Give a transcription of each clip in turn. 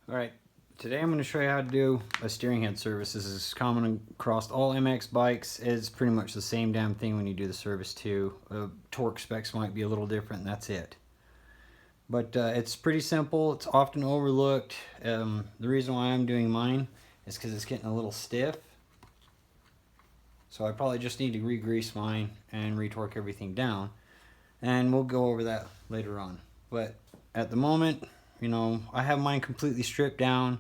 Alright, today I'm going to show you how to do a steering head service. This is common across all MX bikes. It's pretty much the same damn thing when you do the service too. Torque specs might be a little different, and that's it. But it's pretty simple. It's often overlooked. The reason why I'm doing mine is because it's getting a little stiff. So I probably just need to re-grease mine and re-torque everything down. And we'll go over that later on. But at the moment, you know, I have mine completely stripped down.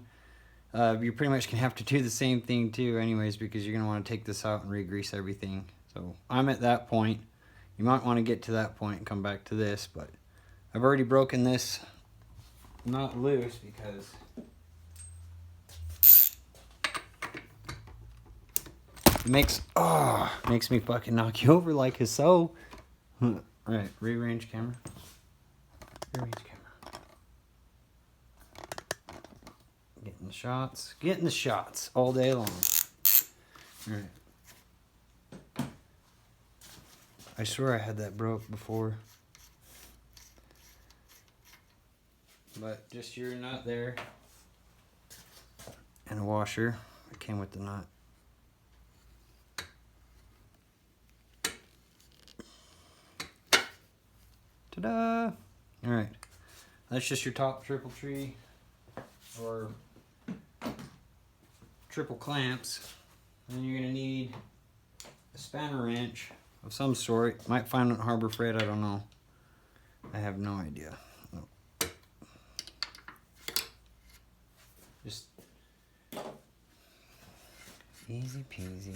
You pretty much can have to do the same thing too anyways, because you're going to want to take this out and re-grease everything. So I'm at that point. You might want to get to that point and come back to this, but I've already broken this nut loose because it makes me fucking knock you over like so. Alright, rearrange camera. Rearrange camera. Getting the shots all day long. All right. I swear I had that broke before, but just your nut there and a washer. It came with the nut. Ta-da! All right, that's just your top triple tree or triple clamps. And then you're gonna need a spanner wrench of some sort. Might find it at Harbor Freight, I don't know. I have no idea. Oh. Just easy peasy.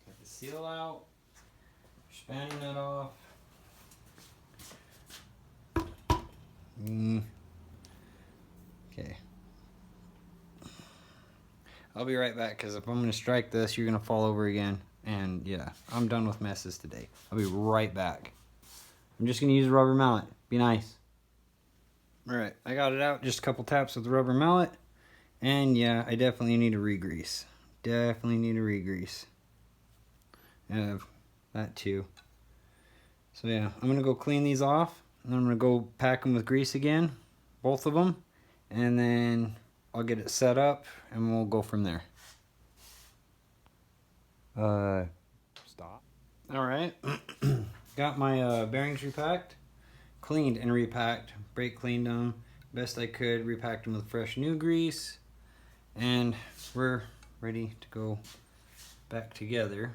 Get the seal out. Spanning that off. Okay. I'll be right back, because if I'm going to strike this, you're going to fall over again. And yeah, I'm done with messes today. I'll be right back. I'm just going to use a rubber mallet. Be nice. Alright, I got it out. Just a couple taps with the rubber mallet. And yeah, I definitely need to re-grease. Definitely need to re-grease. That too. So yeah, I'm going to go clean these off. And then I'm going to go pack them with grease again. Both of them. And then I'll get it set up and we'll go from there. Stop. Alright. Got my bearings repacked. Cleaned and repacked. Brake cleaned them best I could. Repacked them with fresh new grease. And we're ready to go back together.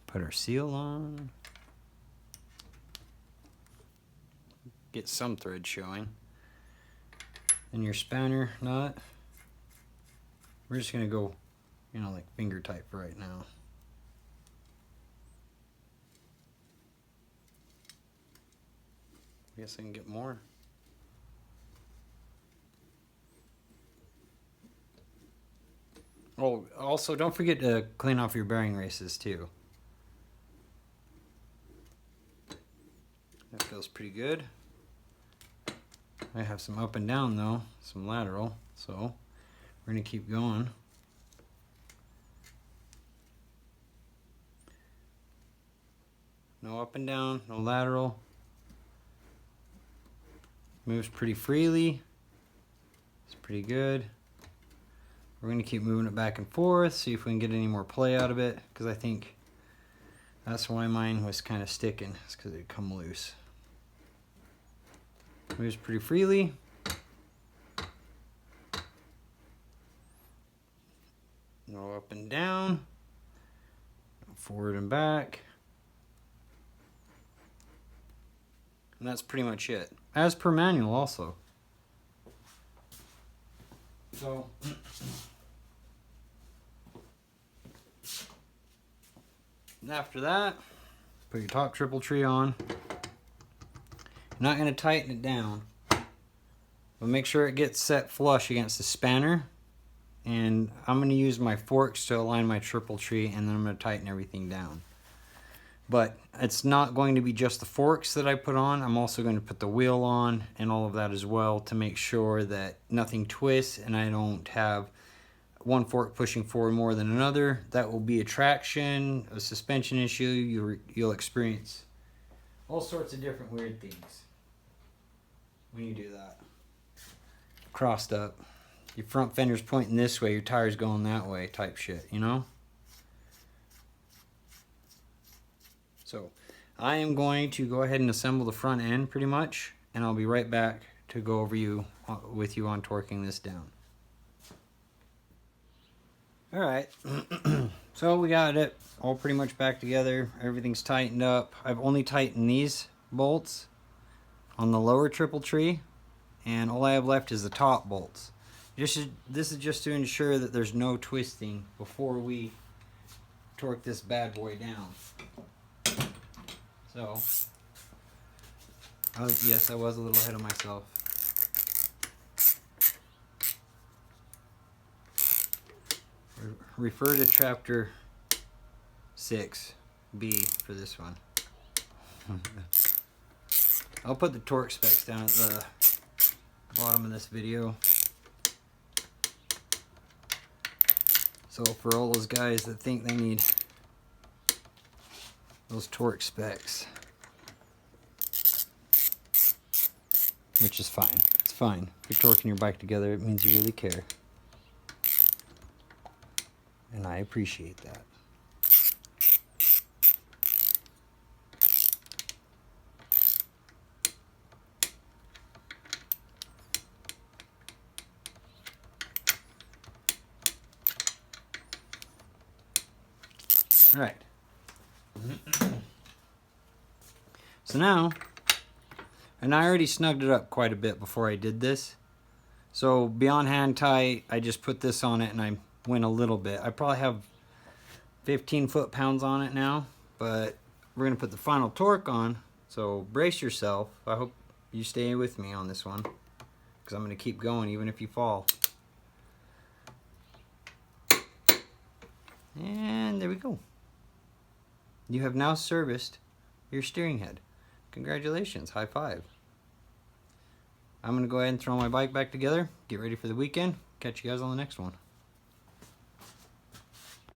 Put our seal on. Get some thread showing. And your spanner nut. We're just gonna go, you know, like finger tight for right now. I guess I can get more. Oh, also don't forget to clean off your bearing races too. That feels pretty good. I have some up and down though, some lateral, so we're gonna keep going. No up and down, no lateral. Moves pretty freely. It's pretty good. We're gonna keep moving it back and forth, see if we can get any more play out of it, because I think that's why mine was kind of sticking, it's because it come loose. Moves pretty freely. No up and down. Forward and back. And that's pretty much it. As per manual also. So and after that, put your top triple tree on. You're not going to tighten it down, but make sure it gets set flush against the spanner. And I'm going to use my forks to align my triple tree, and then I'm going to tighten everything down. But it's not going to be just the forks that I put on. I'm also going to put the wheel on and all of that as well to make sure that nothing twists and I don't have one fork pushing forward more than another. That will be a traction, a suspension issue. You'll experience all sorts of different weird things when you do that. Crossed up. Your front fender's pointing this way, your tire's going that way type shit, you know? So I am going to go ahead and assemble the front end pretty much, and I'll be right back to go over with you on torquing this down. Alright, so we got it all pretty much back together. Everything's tightened up. I've only tightened these bolts on the lower triple tree, and all I have left is the top bolts. This is just to ensure that there's no twisting before we torque this bad boy down. So, yes, I was a little ahead of myself. Refer to chapter 6B for this one. I'll put the torque specs down at the bottom of this video. So for all those guys that think they need those torque specs, which is fine. It's fine. If you're torquing your bike together, it means you really care. And I appreciate that. All right. So now, and I already snugged it up quite a bit before I did this. So beyond hand tight, I just put this on it and I went a little bit. I probably have 15 foot-pounds on it now, but we're gonna put the final torque on. So brace yourself. I hope you stay with me on this one, because I'm gonna keep going even if you fall. And there we go. You have now serviced your steering head. Congratulations, high five. I'm gonna go ahead and throw my bike back together, get ready for the weekend. Catch you guys on the next one.